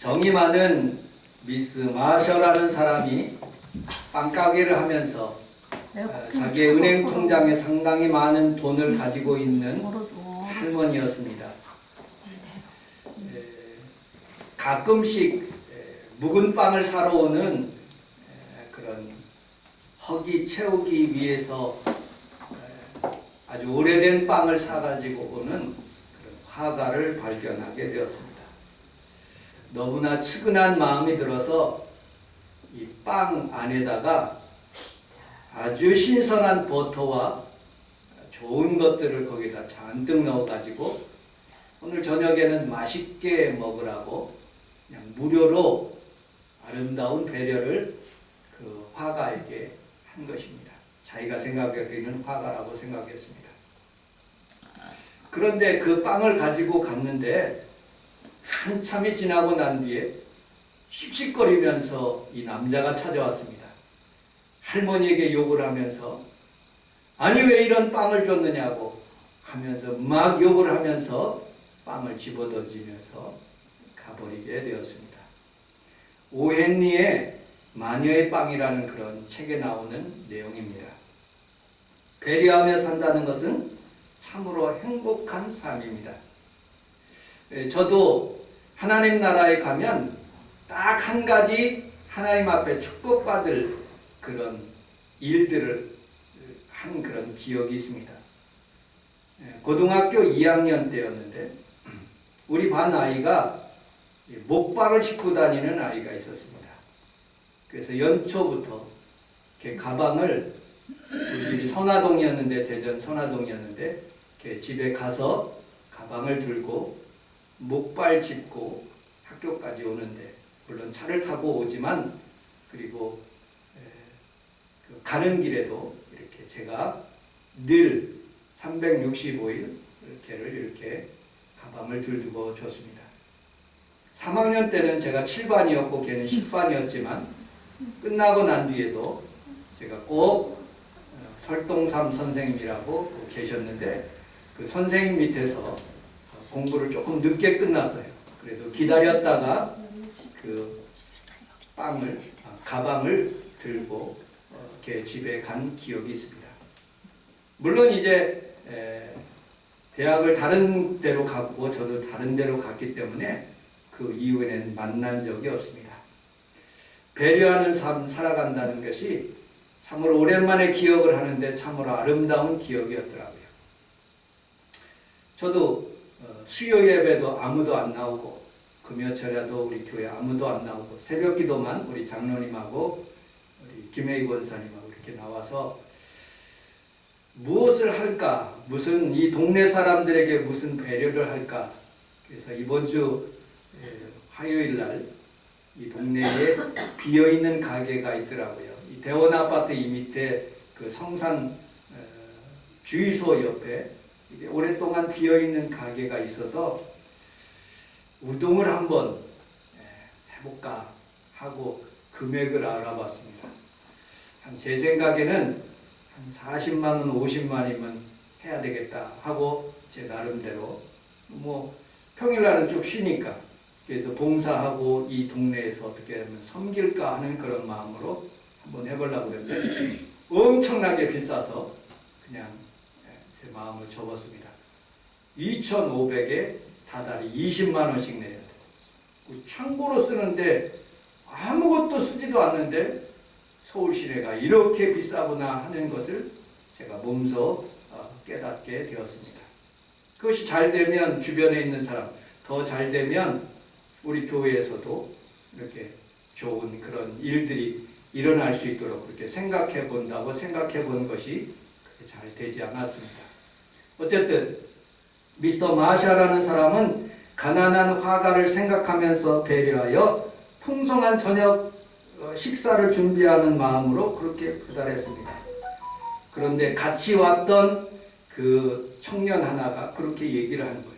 정이 많은 미스 마셔라는 사람이 빵가게를 하면서 자기의 은행 통장에 상당히 많은 돈을 가지고 있는 할머니였습니다. 가끔씩 묵은 빵을 사러 오는 그런 허기 채우기 위해서 아주 오래된 빵을 사가지고 오는 그런 화가를 발견하게 되었습니다. 너무나 측은한 마음이 들어서 이 빵 안에다가 아주 신선한 버터와 좋은 것들을 거기다 잔뜩 넣어가지고 오늘 저녁에는 맛있게 먹으라고 그냥 무료로 아름다운 배려를 그 화가에게 한 것입니다. 자기가 생각하기에는 화가라고 생각했습니다. 그런데 그 빵을 가지고 갔는데 한참이 지나고 난 뒤에 씩씩거리면서 이 남자가 찾아왔습니다. 할머니에게 욕을 하면서 아니 왜 이런 빵을 줬느냐고 하면서 막 욕을 하면서 빵을 집어던지면서 가버리게 되었습니다. 오헨리의 마녀의 빵이라는 그런 책에 나오는 내용입니다. 배려하며 산다는 것은 참으로 행복한 삶입니다. 저도 하나님 나라에 가면 딱 한 가지 하나님 앞에 축복받을 그런 일들을 한 그런 기억이 있습니다. 고등학교 2학년 때였는데 우리 반 아이가 목발을 싣고 다니는 아이가 있었습니다. 그래서 연초부터 이렇게 가방을 우리 집이 선화동이었는데 대전 선화동이었는데 이렇게 집에 가서 가방을 들고 목발 짚고 학교까지 오는데 물론 차를 타고 오지만 그리고 가는 길에도 이렇게 제가 늘 365일 걔를 이렇게 가방을 들고 줬습니다. 3학년 때는 제가 7반이었고 걔는 10반이었지만 끝나고 난 뒤에도 제가 꼭 설동삼 선생님이라고 계셨는데 그 선생님 밑에서 공부를 조금 늦게 끝났어요. 그래도 기다렸다가 그 가방을 들고 이렇게 집에 간 기억이 있습니다. 물론 이제 대학을 다른 데로 갔고 저도 다른 데로 갔기 때문에 그 이후에는 만난 적이 없습니다. 배려하는 삶 살아간다는 것이 참으로 오랜만에 기억을 하는데 참으로 아름다운 기억이었더라고요. 저도 수요 예배도 아무도 안 나오고 금요철에도 우리 교회 아무도 안 나오고 새벽 기도만 우리 장로님하고 우리 김혜희 권사님하고 이렇게 나와서 무엇을 할까? 무슨 이 동네 사람들에게 무슨 배려를 할까? 그래서 이번 주 화요일 날 이 동네에 비어있는 가게가 있더라고요. 이 대원 아파트 이 밑에 그 성산 주유소 옆에 오랫동안 비어있는 가게가 있어서 우동을 한번 해볼까 하고 금액을 알아봤습니다. 제 생각에는 한 40만 원, 50만이면 해야 되겠다 하고 제 나름대로 뭐 평일날은 쭉 쉬니까 그래서 봉사하고 이 동네에서 어떻게 하면 섬길까 하는 그런 마음으로 한번 해보려고 그랬는데 엄청나게 비싸서 그냥 제 마음을 접었습니다. 2,500에 다달이 20만 원씩 내야 돼요. 창고로 쓰는데 아무것도 쓰지도 않는데 서울 시내가 이렇게 비싸구나 하는 것을 제가 몸소 깨닫게 되었습니다. 그것이 잘 되면 주변에 있는 사람, 더 잘 되면 우리 교회에서도 이렇게 좋은 그런 일들이 일어날 수 있도록 그렇게 생각해 본다고 생각해 본 것이 그렇게 잘 되지 않았습니다. 어쨌든 미스터 마샤라는 사람은 가난한 화가를 생각하면서 배려하여 풍성한 저녁 식사를 준비하는 마음으로 그렇게 배달했습니다. 그런데 같이 왔던 그 청년 하나가 그렇게 얘기를 하는 거예요.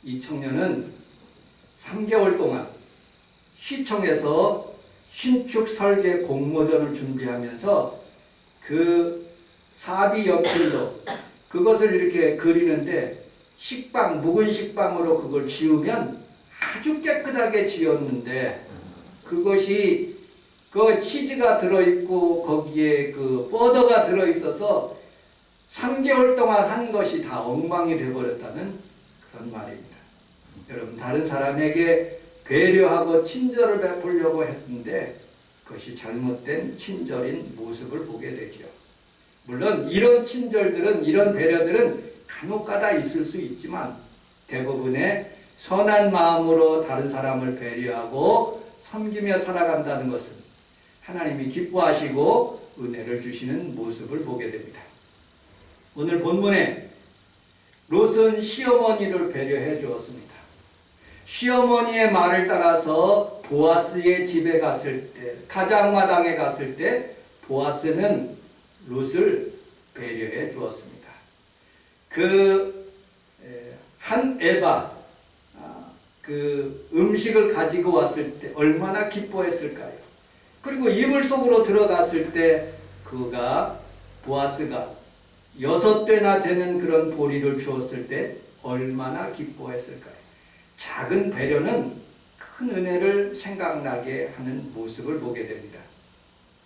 이 청년은 3개월 동안 시청에서 신축 설계 공모전을 준비하면서 그 사비 연필로 그것을 이렇게 그리는데 식빵, 묵은 식빵으로 그걸 지우면 아주 깨끗하게 지었는데 그것이 그 치즈가 들어있고 거기에 그 버터가 들어있어서 3개월 동안 한 것이 다 엉망이 되어버렸다는 그런 말입니다. 여러분, 다른 사람에게 배려하고 친절을 베풀려고 했는데 그것이 잘못된 친절인 모습을 보게 되죠. 물론 이런 친절들은, 이런 배려들은 간혹가다 있을 수 있지만 대부분의 선한 마음으로 다른 사람을 배려하고 섬기며 살아간다는 것은 하나님이 기뻐하시고 은혜를 주시는 모습을 보게 됩니다. 오늘 본문에 롯은 시어머니를 배려해 주었습니다. 시어머니의 말을 따라서 보아스의 집에 갔을 때, 타작마당에 갔을 때 보아스는 롯을 배려해 주었습니다. 한 에바 그 음식을 가지고 왔을 때 얼마나 기뻐했을까요? 그리고 이불 속으로 들어갔을 때 보아스가 6대나 되는 그런 보리를 주었을 때 얼마나 기뻐했을까요? 작은 배려는 큰 은혜를 생각나게 하는 모습을 보게 됩니다.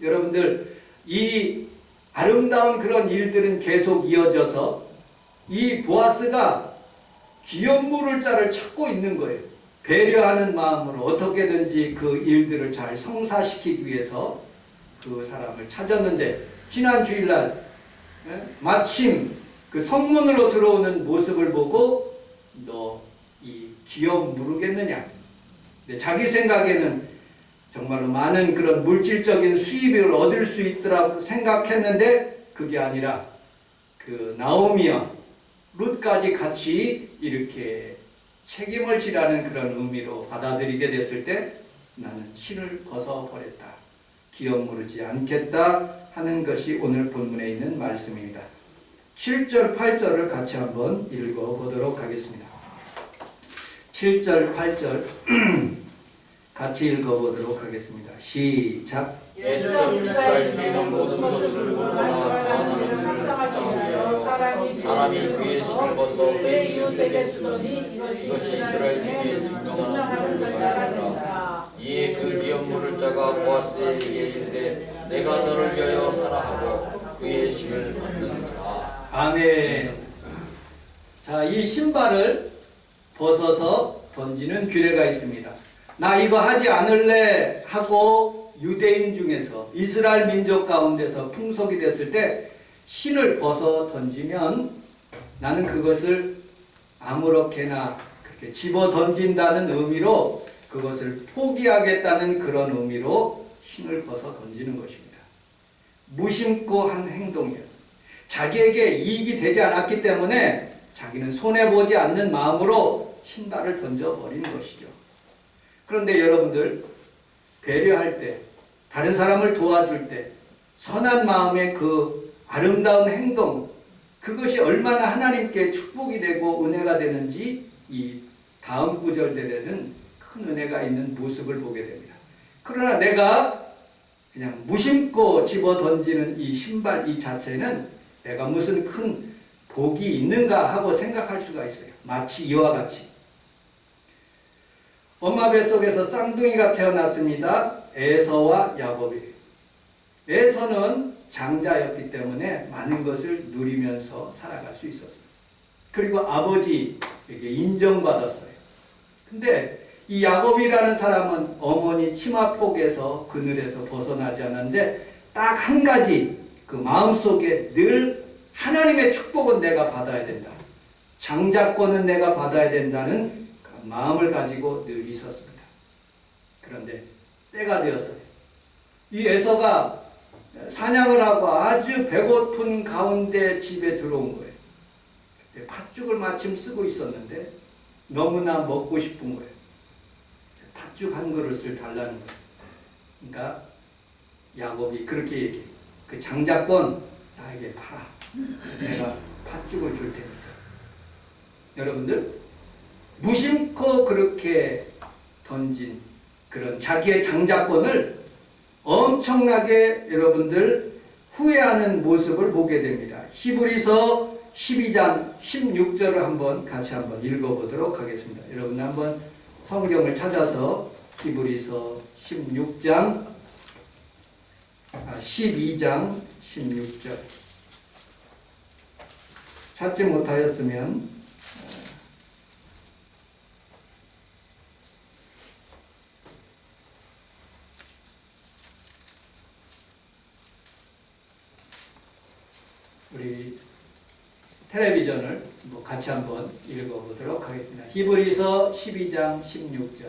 여러분들, 이 아름다운 그런 일들은 계속 이어져서 이 보아스가 기업물을 자를 찾고 있는 거예요. 배려하는 마음으로 어떻게든지 그 일들을 잘 성사시키기 위해서 그 사람을 찾았는데, 지난 주일날 마침 그 성문으로 들어오는 모습을 보고 너 이 기업 물으겠느냐? 자기 생각에는 정말로 많은 그런 물질적인 수입을 얻을 수 있더라고 생각했는데 그게 아니라 그 나오미와 룻까지 같이 이렇게 책임을 지라는 그런 의미로 받아들이게 됐을 때 나는 실을 벗어버렸다. 기업 물으지 않겠다 하는 것이 오늘 본문에 있는 말씀입니다. 7절, 8절을 같이 한번 읽어보도록 하겠습니다. 7절, 8절 같이 읽어보도록 하겠습니다. 시작. 옛적 이스라엘 중에는 모든 것을 모르거나 더하는 일을 합장하게 사람이 그의 실을 벗어 그의 이웃에게 주더니 이것이 이스라엘 중에 증명하는 전례가 되니라. 이에 그 기업 물을 자가 보아스에게 이르되 내가 너를 위하여 사라 하고 그의 실을 받는다. 아멘. 자, 이 신발을 벗어서 던지는 규례가 있습니다. 나 이거 하지 않을래 하고 유대인 중에서 이스라엘 민족 가운데서 풍속이 됐을 때 신을 벗어 던지면 나는 그것을 아무렇게나 그렇게 집어 던진다는 의미로 그것을 포기하겠다는 그런 의미로 신을 벗어 던지는 것입니다. 무심코 한 행동이었어요. 자기에게 이익이 되지 않았기 때문에 자기는 손해보지 않는 마음으로 신발을 던져버린 것이죠. 그런데 여러분들, 배려할 때, 다른 사람을 도와줄 때 선한 마음의 그 아름다운 행동, 그것이 얼마나 하나님께 축복이 되고 은혜가 되는지 이 다음 구절들에는 큰 은혜가 있는 모습을 보게 됩니다. 그러나 내가 그냥 무심코 집어 던지는 이 신발 이 자체는 내가 무슨 큰 복이 있는가 하고 생각할 수가 있어요. 마치 이와 같이 엄마 뱃속에서 쌍둥이가 태어났습니다. 에서와 야곱이. 에서는 장자였기 때문에 많은 것을 누리면서 살아갈 수 있었어요. 그리고 아버지에게 인정받았어요. 근데 이 야곱이라는 사람은 어머니 치마폭에서 그늘에서 벗어나지 않았는데 딱 한 가지 그 마음속에 늘 하나님의 축복은 내가 받아야 된다. 장자권은 내가 받아야 된다는 마음을 가지고 늘 있었습니다. 그런데 때가 되었어요. 이 에서가 사냥을 하고 아주 배고픈 가운데 집에 들어온 거예요. 팥죽을 마침 쓰고 있었는데 너무나 먹고 싶은 거예요. 팥죽 한 그릇을 달라는 거예요. 그러니까 야곱이 그렇게 얘기해요. 그 장자권 나에게 팔아. 내가 팥죽을 줄 테니까. 여러분들, 무심코 그렇게 던진 그런 자기의 장자권을 엄청나게 여러분들 후회하는 모습을 보게 됩니다. 히브리서 12장 16절을 같이 한번 읽어보도록 하겠습니다. 여러분 한번 성경을 찾아서 히브리서 12장 16절 찾지 못하였으면 우리 텔레비전을 같이 한번 읽어보도록 하겠습니다. 히브리서 12장 16절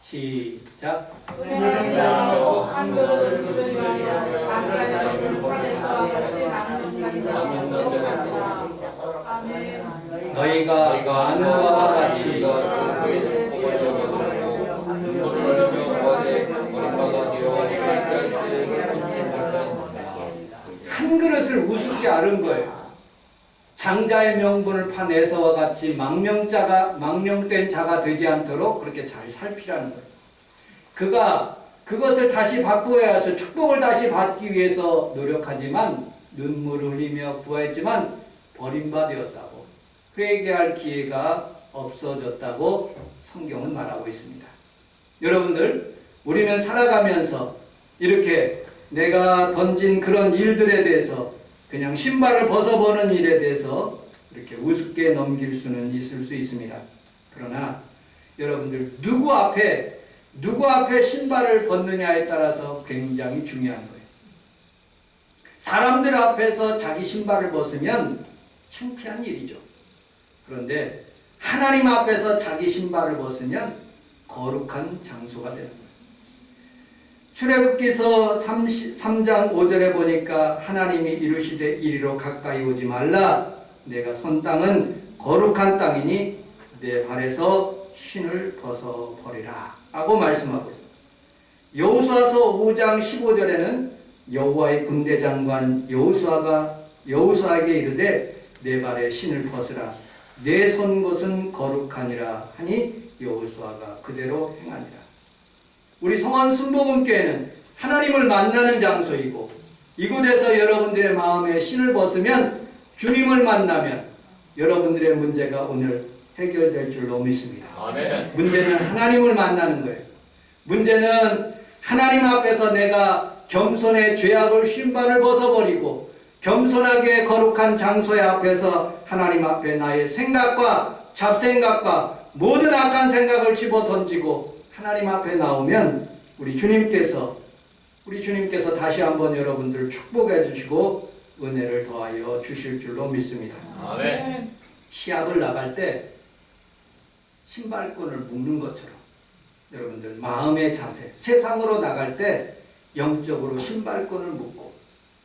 시작. 은혜는 나라고 한 그릇을 주는 것이라 각자의 불판에서 같이 나누는 자들로 갑니다. 아멘. 너희가 나누와 같이 그의 축복을 얻어 눈물을 흘리며 구하되 어린바가 되어 한 그릇을 우습게 앓은 거예요. 장자의 명분을 판 에서와 같이 망령된 자가 되지 않도록 그렇게 잘 살피라는 거예요. 그가 그것을 다시 바꾸어야 해서 축복을 다시 받기 위해서 노력하지만 눈물을 흘리며 구하였지만 버림받았다고, 회개할 기회가 없어졌다고 성경은 말하고 있습니다. 여러분들, 우리는 살아가면서 이렇게 내가 던진 그런 일들에 대해서 그냥 신발을 벗어보는 일에 대해서 이렇게 우습게 넘길 수는 있을 수 있습니다. 그러나 여러분들, 누구 앞에 신발을 벗느냐에 따라서 굉장히 중요한 거예요. 사람들 앞에서 자기 신발을 벗으면 창피한 일이죠. 그런데 하나님 앞에서 자기 신발을 벗으면 거룩한 장소가 되는 거예요. 출애굽기서 3장 5절에 보니까 하나님이 이르시되 이리로 가까이 오지 말라. 내가 선 땅은 거룩한 땅이니 내 발에서 신을 벗어버리라 하고 말씀하고 있습니다. 여호수아서 5장 15절에는 여호와의 군대 장관 여호수아에게 이르되 내 발에 신을 벗으라. 내 선 곳은 거룩하니라 하니 여호수아가 그대로 행하니라. 우리 성안 순복음교회는 하나님을 만나는 장소이고, 이곳에서 여러분들의 마음에 신을 벗으면, 주님을 만나면 여러분들의 문제가 오늘 해결될 줄로 믿습니다. 아멘. 문제는 하나님을 만나는 거예요. 문제는 하나님 앞에서 내가 겸손의 죄악을 신발을 벗어버리고 겸손하게 거룩한 장소의 앞에서 하나님 앞에 나의 생각과 잡생각과 모든 악한 생각을 집어던지고 하나님 앞에 나오면 우리 주님께서 다시 한번 여러분들을 축복해 주시고 은혜를 더하여 주실 줄로 믿습니다. 아멘. 시합을 나갈 때 신발끈을 묶는 것처럼 여러분들 마음의 자세, 세상으로 나갈 때 영적으로 신발끈을 묶고,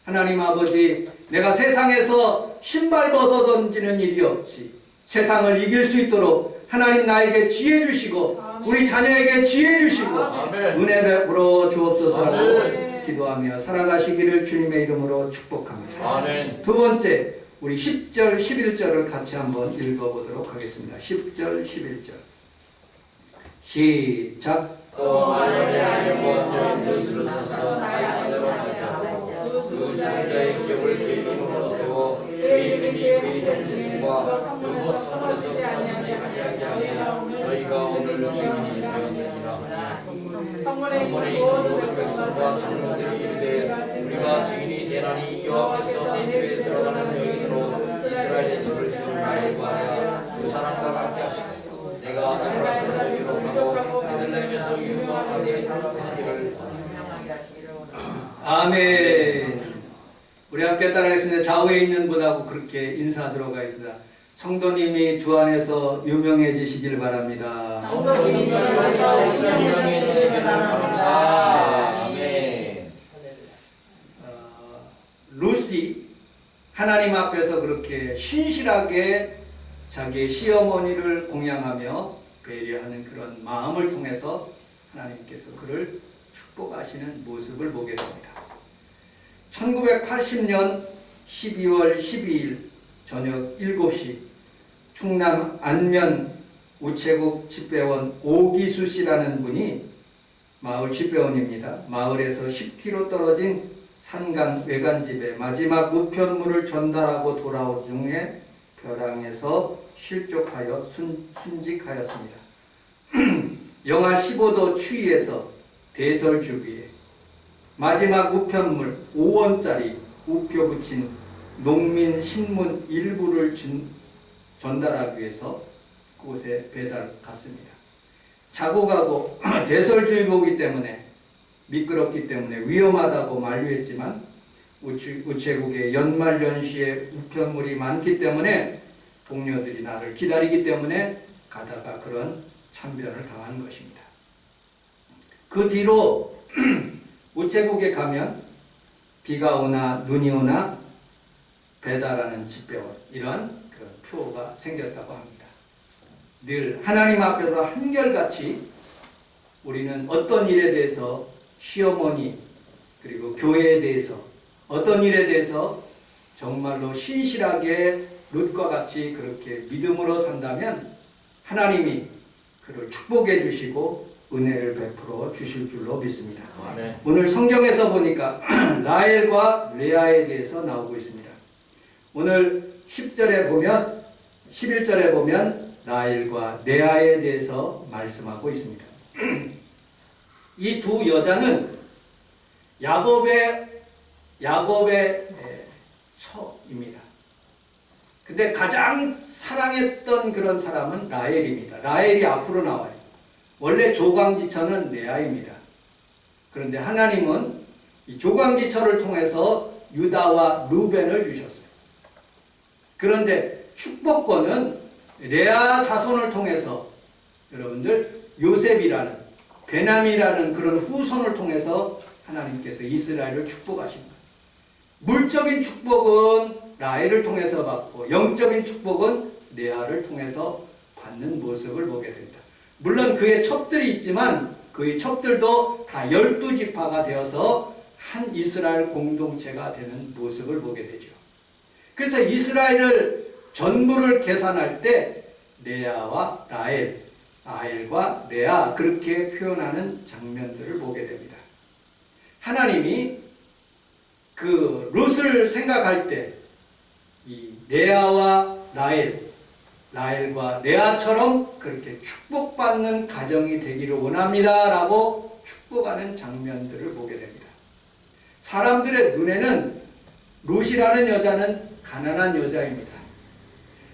하나님 아버지, 내가 세상에서 신발 벗어 던지는 일이 없이 세상을 이길 수 있도록 하나님 나에게 지혜 주시고 우리 자녀에게 지혜 주시고 은혜 베풀어 주옵소서라고 기도하며 살아가시기를 주님의 이름으로 축복합니다. 아멘. 두 번째, 우리 10절, 11절을 같이 한번 읽어보도록 하겠습니다. 10절, 11절 시작. 또 만일에 알고 완전히 뜻을 써서 나의 안으로 가자. 그 죽은 자의 기업을 그의 이름으로 세워 그의 이름이 그의 형제들과 그곳 성문에서 아니하게 하냐. 너희가 오늘 증인이 되었느니라. 성문에 있는 모든 백성과 장로들이 이르되 우리가 증인이 되나니 여호와께서 내 집에 들어가는 여인으로 이스라엘의 집을 세울 나에 구하여 그 사람과 함께 하시고 내가 에브라스에서 유혹하고 베들레헴에서 유명하게 하시기를. 아멘. 우리 함께 따라하겠습니다. 좌우에 있는 분하고 그렇게 인사하도록 하겠습니다. 성도님이 주 안에서 유명해지시길 바랍니다. 성도님이 주 안에서 유명해지시길 바랍니다. 아멘. 루시, 하나님 앞에서 그렇게 신실하게 자기의 시어머니를 공양하며 배려하는 그런 마음을 통해서 하나님께서 그를 축복하시는 모습을 보게 됩니다. 1980년 12월 12일 저녁 7시 충남 안면 우체국 집배원 오기수 씨라는 분이 마을 집배원입니다. 마을에서 10km 떨어진 산간 외간집에 마지막 우편물을 전달하고 돌아온 중에 벼랑에서 실족하여 순직하였습니다. 영하 15도 추위에서 대설주기에 마지막 우편물 5원짜리 우표 붙인 농민 신문 일부를 전달하기 위해서 그곳에 배달 갔습니다. 자고 가고 대설주의보이기 때문에 미끄럽기 때문에 위험하다고 만류했지만 우체국의 연말연시에 우편물이 많기 때문에 동료들이 나를 기다리기 때문에 가다가 그런 참변을 당한 것입니다. 그 뒤로 우체국에 가면 비가 오나 눈이 오나 배달하는 집배원 이런 그 표가 생겼다고 합니다. 늘 하나님 앞에서 한결같이 우리는 어떤 일에 대해서 시어머니 그리고 교회에 대해서 어떤 일에 대해서 정말로 신실하게 룻과 같이 그렇게 믿음으로 산다면 하나님이 그를 축복해 주시고 은혜를 베풀어 주실 줄로 믿습니다. 아멘. 오늘 성경에서 보니까 라헬과 레아에 대해서 나오고 있습니다. 오늘 10절에 보면 11절에 보면 라헬과 레아에 대해서 말씀하고 있습니다. 이 두 여자는 야곱의 처입니다. 근데 가장 사랑했던 그런 사람은 라헬입니다. 라헬이 앞으로 나와요. 원래 조광지처는 레아입니다. 그런데 하나님은 이 조광지처를 통해서 유다와 루벤을 주셨어요. 그런데 축복권은 레아 자손을 통해서 여러분들 요셉이라는 베냐민이라는 그런 후손을 통해서 하나님께서 이스라엘을 축복하신 거예요. 물적인 축복은 라헬을 통해서 받고 영적인 축복은 레아를 통해서 받는 모습을 보게 됩니다. 물론 그의 첩들이 있지만 그의 첩들도 다 12지파가 되어서 한 이스라엘 공동체가 되는 모습을 보게 되죠. 그래서 이스라엘을 전부를 계산할 때 레아와 라헬과 레아 그렇게 표현하는 장면들을 보게 됩니다. 하나님이 그 룻을 생각할 때 이 레아와 라헬과 레아처럼 그렇게 축복받는 가정이 되기를 원합니다 라고 축복하는 장면들을 보게 됩니다. 사람들의 눈에는 룻이라는 여자는 가난한 여자입니다.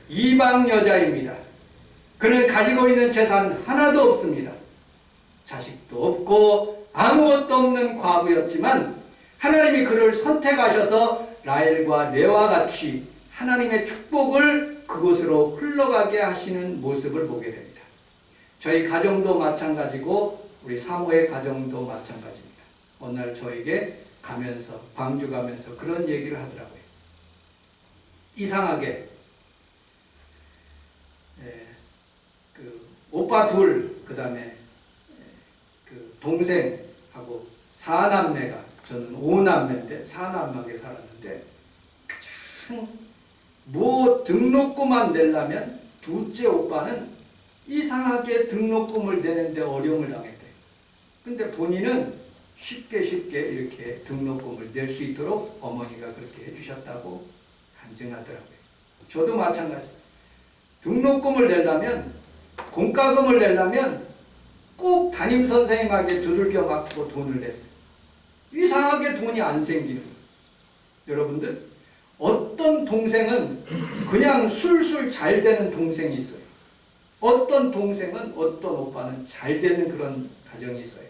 이방 여자입니다. 그는 가지고 있는 재산 하나도 없습니다. 자식도 없고 아무것도 없는 과부였지만 하나님이 그를 선택하셔서 라헬과 레아와 같이 하나님의 축복을 그곳으로 흘러가게 하시는 모습을 보게 됩니다. 저희 가정도 마찬가지고 우리 사모의 가정도 마찬가지입니다. 어느 날 저에게 가면서 광주 가면서 그런 얘기를 하더라고요. 이상하게 그 오빠 둘 그다음에 그 동생하고 사남매가 저는 5남매인데 사남매하게 살았는데 가장 뭐 등록금만 내려면 둘째 오빠는 이상하게 등록금을 내는데 어려움을 당했대요. 근데 본인은 쉽게 이렇게 등록금을 낼 수 있도록 어머니가 그렇게 해주셨다고 간증하더라고요. 저도 마찬가지. 등록금을 내려면 공과금을 내려면 꼭 담임선생님에게 두들겨 맞고 돈을 냈어요. 이상하게 돈이 안 생기는 거예요. 여러분들 어떤 동생은 그냥 술술 잘 되는 동생이 있어요. 어떤 동생은 어떤 오빠는 잘 되는 그런 가정이 있어요.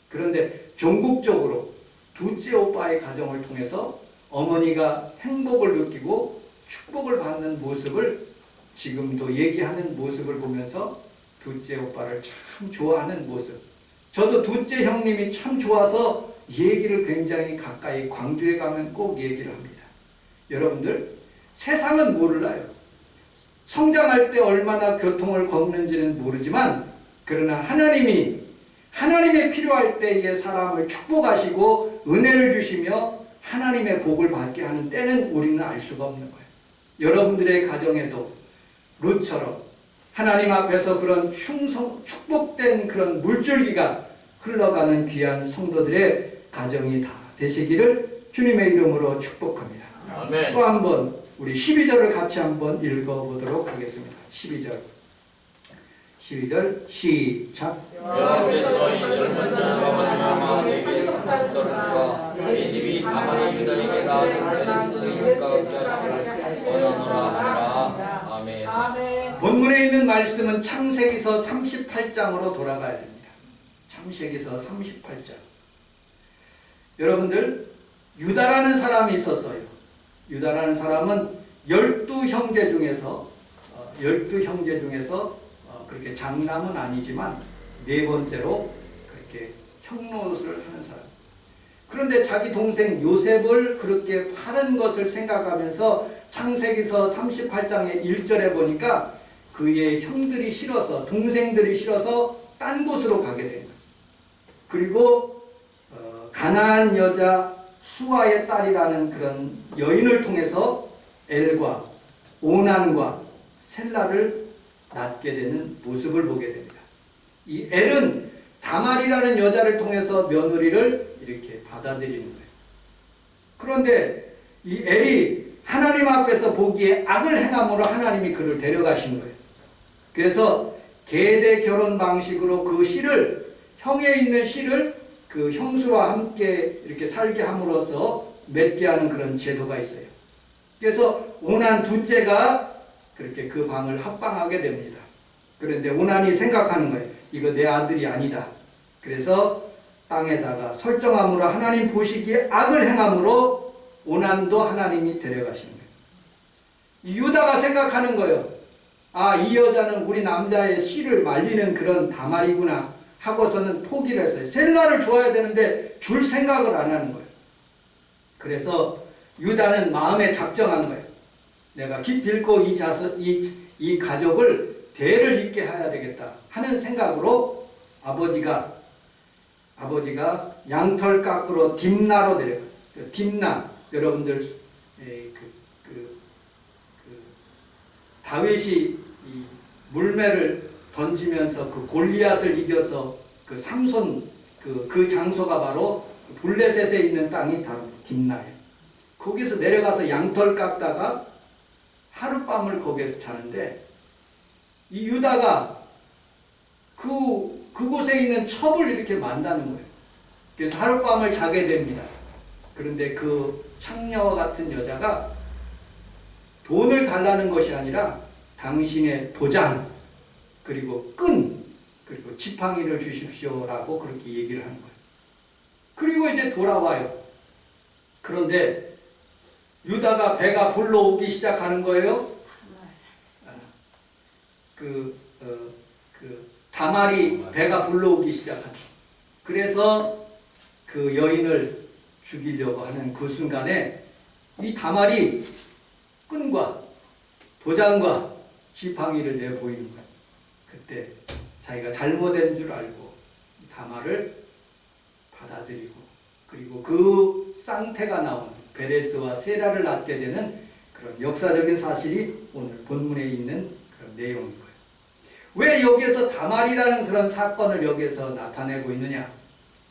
그런데 전국적으로 둘째 오빠의 가정을 통해서 어머니가 행복을 느끼고 축복을 받는 모습을 지금도 얘기하는 모습을 보면서 둘째 오빠를 참 좋아하는 모습. 저도 둘째 형님이 참 좋아서 얘기를 굉장히 가까이 광주에 가면 꼭 얘기를 합니다. 여러분들 세상은 몰라요. 성장할 때 얼마나 교통을 겪는지는 모르지만 그러나 하나님의 필요할 때에 사람을 축복하시고 은혜를 주시며 하나님의 복을 받게 하는 때는 우리는 알 수가 없는 거예요. 여러분들의 가정에도 룻처럼 하나님 앞에서 그런 축복된 그런 물줄기가 흘러가는 귀한 성도들의 가정이 다 되시기를 주님의 이름으로 축복합니다. 아멘. 또 한번 우리 12절을 같이 한번 읽어보도록 하겠습니다. 12절 12절 시작. 여호와께서 이 젊은 자와 말미암아 내게 상속들을 내 집이 다만이 유다에게 낳은 페리스의 집과 같이 하시기를 원하노라 하니라. 아멘. 아멘. 본문에 있는 말씀은 창세기서 38장으로 돌아가야 됩니다. 창세기서 38장. 여러분들, 유다라는 사람이 있었어요. 유다라는 사람은 12형제 중에서 그렇게 장남은 아니지만 네 번째로 그렇게 형노릇을 하는 사람. 그런데 자기 동생 요셉을 그렇게 파는 것을 생각하면서 창세기서 38장의 1절에 보니까 그의 형들이 싫어서, 동생들이 싫어서 딴 곳으로 가게 됩니다. 그리고 가나안 여자 수아의 딸이라는 그런 여인을 통해서 엘과 오난과 셀라를 낳게 되는 모습을 보게 됩니다. 이 엘은 다말이라는 여자를 통해서 며느리를 이렇게 받아들이는 거예요. 그런데 이 엘이 하나님 앞에서 보기에 악을 행함으로 하나님이 그를 데려가신 거예요. 그래서 계대 결혼 방식으로 그 씨를, 형에 있는 씨를 그 형수와 함께 이렇게 살게 함으로써 맺게 하는 그런 제도가 있어요. 그래서 오난 둘째가 그렇게 그 방을 합방하게 됩니다. 그런데 오난이 생각하는 거예요. 이거 내 아들이 아니다. 그래서 땅에다가 설정함으로 하나님 보시기에 악을 행함으로 오난도 하나님이 데려가시는 거예요. 이 유다가 생각하는 거예요. 아, 이 여자는 우리 남자의 씨를 말리는 그런 다말이구나 하고서는 포기를 했어요. 셀라를 줘야 되는데 줄 생각을 안 하는 거예요. 그래서 유다는 마음에 작정한 거예요. 내가 기필코 이 가족을 대를 잇게 해야 되겠다 하는 생각으로 아버지가 양털 깎으러 딥나로 내려가요. 딥나, 여러분들 다윗이 이 물매를 던지면서 그 골리앗을 이겨서 그 삼손 그 장소가 바로 블레셋에 있는 땅이 바로 딥나예요. 거기서 내려가서 양털 깎다가 하룻밤을 거기에서 자는데 이 유다가 그곳에 있는 첩을 이렇게 만나는 거예요. 그래서 하룻밤을 자게 됩니다. 그런데 그 창녀와 같은 여자가 돈을 달라는 것이 아니라 당신의 도장, 그리고 끈, 그리고 지팡이를 주십시오라고 그렇게 얘기를 하는 거예요. 그리고 이제 돌아와요. 그런데 유다가 배가 불러오기 시작하는 거예요. 다말이 배가 불러오기 시작합니다. 그래서 그 여인을 죽이려고 하는 그 순간에 이 다말이 끈과 도장과 지팡이를 내보이는 거예요. 그때 자기가 잘못된 줄 알고 다말을 받아들이고, 그리고 그 쌍태가 나오는 베레스와 세라를 낳게 되는 그런 역사적인 사실이 오늘 본문에 있는 그런 내용인 거예요. 왜 여기에서 다말이라는 그런 사건을 여기에서 나타내고 있느냐?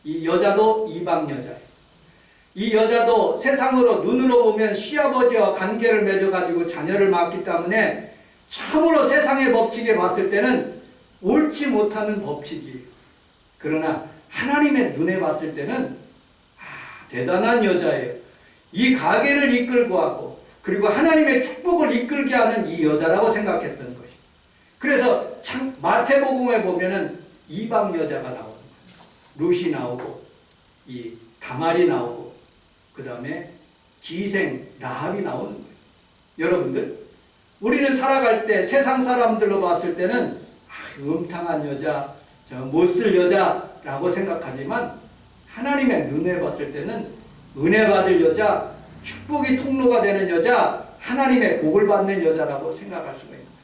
이 여자도 이방 여자예요. 이 여자도 세상으로 눈으로 보면 시아버지와 관계를 맺어가지고 자녀를 낳기 때문에 참으로 세상의 법칙에 봤을 때는 옳지 못하는 법칙이에요. 그러나 하나님의 눈에 봤을 때는 대단한 여자예요. 이 가게를 이끌고 하고, 그리고 하나님의 축복을 이끌게 하는 이 여자라고 생각했던 것이죠. 그래서 마태복음에 보면은 이방 여자가 나오는 거예요. 룻이 나오고, 이 다말이 나오고, 그 다음에 기생 라합이 나오는 거예요. 여러분들, 우리는 살아갈 때 세상 사람들로 봤을 때는 음탕한 여자, 못쓸 여자라고 생각하지만 하나님의 눈에 봤을 때는 은혜 받을 여자, 축복이 통로가 되는 여자, 하나님의 복을 받는 여자라고 생각할 수가 있는 거예요.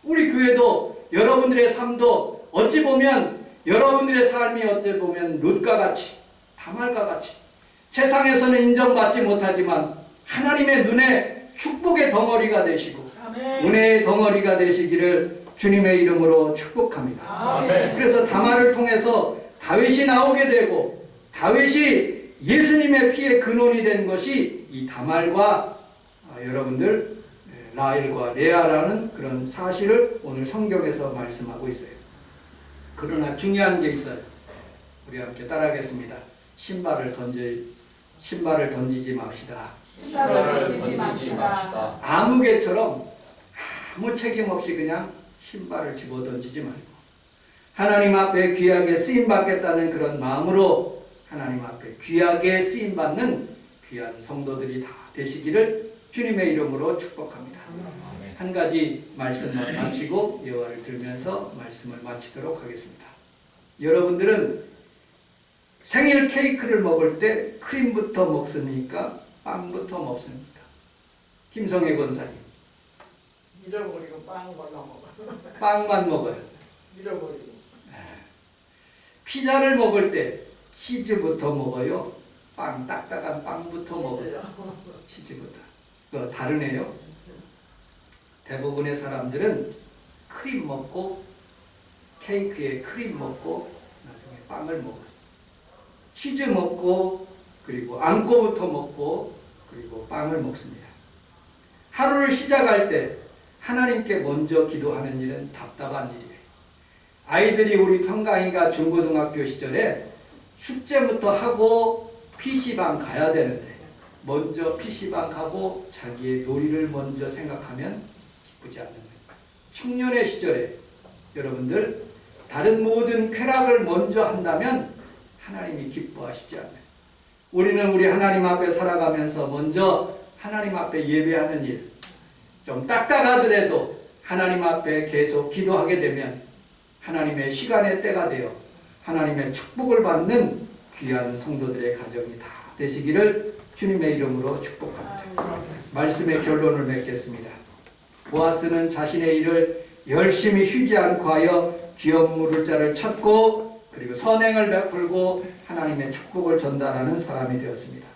우리 교회도 여러분들의 삶도 어찌 보면 여러분들의 삶이 어찌 보면 룻과 같이, 다말과 같이 세상에서는 인정받지 못하지만 하나님의 눈에 축복의 덩어리가 되시고 아멘. 은혜의 덩어리가 되시기를 주님의 이름으로 축복합니다. 아멘. 그래서 다말을 통해서 다윗이 나오게 되고, 다윗이 예수님의 피의 근원이 된 것이 이 다말과 여러분들 라헬과 레아라는 그런 사실을 오늘 성경에서 말씀하고 있어요. 그러나 중요한 게 있어요. 우리 함께 따라하겠습니다. 신발을 던지지 맙시다. 신발을 던지지 맙시다. 아무개처럼 아무 책임 없이 그냥 신발을 집어 던지지 말고 하나님 앞에 귀하게 쓰임 받겠다는 그런 마음으로 하나님 앞에 귀하게 쓰임 받는 귀한 성도들이 다 되시기를 주님의 이름으로 축복합니다. 아멘. 한 가지 말씀만 마치고 예화를 들면서 말씀을 마치도록 하겠습니다. 여러분들은 생일 케이크를 먹을 때 크림부터 먹습니까? 빵부터 먹습니까? 김성애 권사님. 잃어버리고 빵 골라 먹어. 빵만 먹어요. 잃어버리고. 피자를 먹을 때 치즈부터 먹어요. 빵, 딱딱한 빵부터 먹어요. 씻어요. 치즈부터. 그거 다르네요. 대부분의 사람들은 크림 먹고 케이크에 크림 먹고 나중에 빵을 먹어요. 치즈 먹고 그리고 앙꼬부터 먹고 그리고 빵을 먹습니다. 하루를 시작할 때 하나님께 먼저 기도하는 일은 답답한 일이에요. 아이들이 우리 평강이가 중고등학교 시절에 숙제부터 하고 PC방 가야 되는데 먼저 PC방 가고 자기의 놀이를 먼저 생각하면 기쁘지 않는 거예요. 청년의 시절에 여러분들 다른 모든 쾌락을 먼저 한다면 하나님이 기뻐하시지 않아요. 우리는 우리 하나님 앞에 살아가면서 먼저 하나님 앞에 예배하는 일, 좀 딱딱하더라도 하나님 앞에 계속 기도하게 되면 하나님의 시간의 때가 되어 하나님의 축복을 받는 귀한 성도들의 가정이 다 되시기를 주님의 이름으로 축복합니다. 말씀의 결론을 맺겠습니다. 보아스는 자신의 일을 열심히 쉬지 않고 하여 기업 물을 자를 찾고 그리고 선행을 베풀고 하나님의 축복을 전달하는 사람이 되었습니다.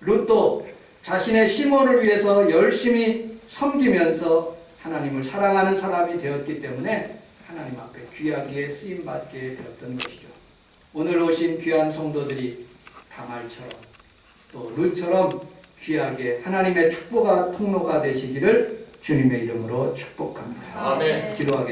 룻도 자신의 시몬을 위해서 열심히 섬기면서 하나님을 사랑하는 사람이 되었기 때문에 하나님 앞에 귀하게 쓰임받게 되었던 것이죠. 오늘 오신 귀한 성도들이 다말처럼 또 룻처럼 귀하게 하나님의 축복의 통로가 되시기를 주님의 이름으로 축복합니다. 아멘. 기도하겠습니다.